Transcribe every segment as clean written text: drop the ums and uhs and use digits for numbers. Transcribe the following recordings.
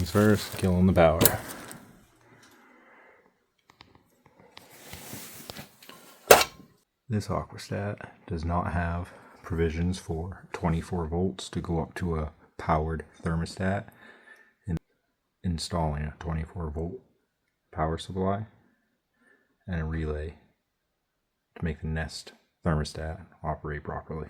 things first, killing the power. This aquastat does not have provisions for 24 volts to go up to a powered thermostat. Installing a 24 volt power supply and a relay to make the Nest thermostat operate properly.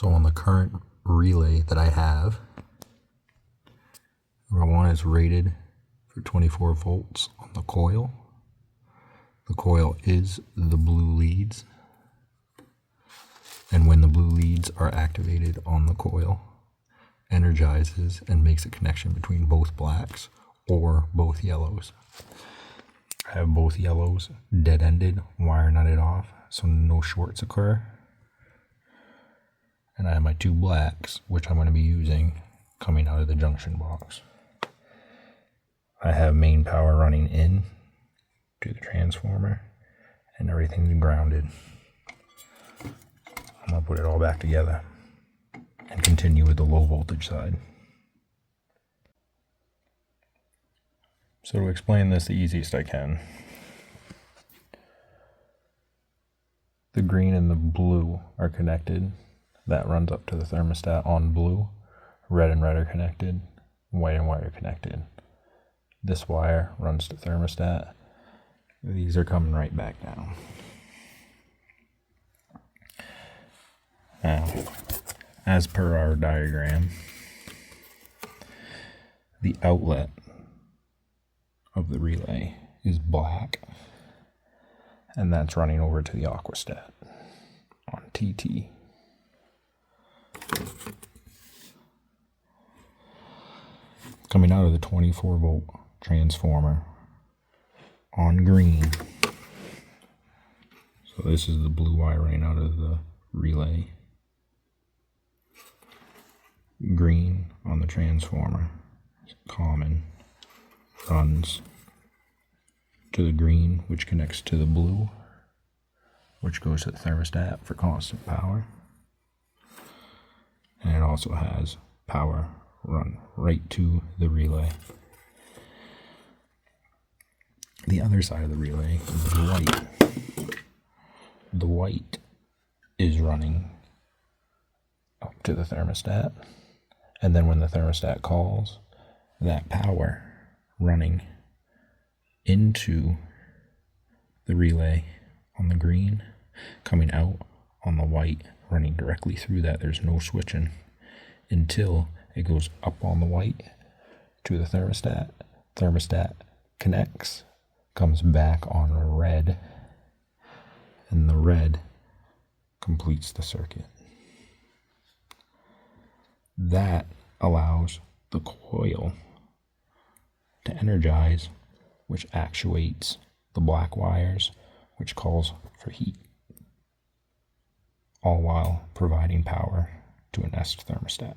So on the current relay that I have, number one is rated for 24 volts on the coil. The coil is the blue leads. And when the blue leads are activated on the coil, energizes and makes a connection between both blacks or both yellows. I have both yellows dead-ended, wire nutted off, so no shorts occur. And I have my two blacks, which I'm going to be using, coming out of the junction box. I have main power running in to the transformer, and everything's grounded. I'm going to put it all back together and continue with the low voltage side. So to explain this the easiest I can, The green and the blue are connected. That runs up to the thermostat on blue. Red and red are connected. White and white are connected. This wire runs to thermostat. These are coming right back down. Now, as per our diagram, the outlet of the relay is black, and that's running over to the aquastat on TT. Coming out of the 24-volt transformer on green. So this is the blue wire running out of the relay. Green on the transformer, common, runs to the green, which connects to the blue, which goes to the thermostat for constant power. And it also has power run right to the relay. The other side of the relay is the white. The white is running up to the thermostat, and then when the thermostat calls, that power running into the relay on the green, coming out on the white, running directly through that. There's no switching until it goes up on the white to the thermostat. Thermostat connects, comes back on red, and the red completes the circuit. That allows the coil to energize, which actuates the black wires, which calls for heat, all while providing power to a Nest thermostat.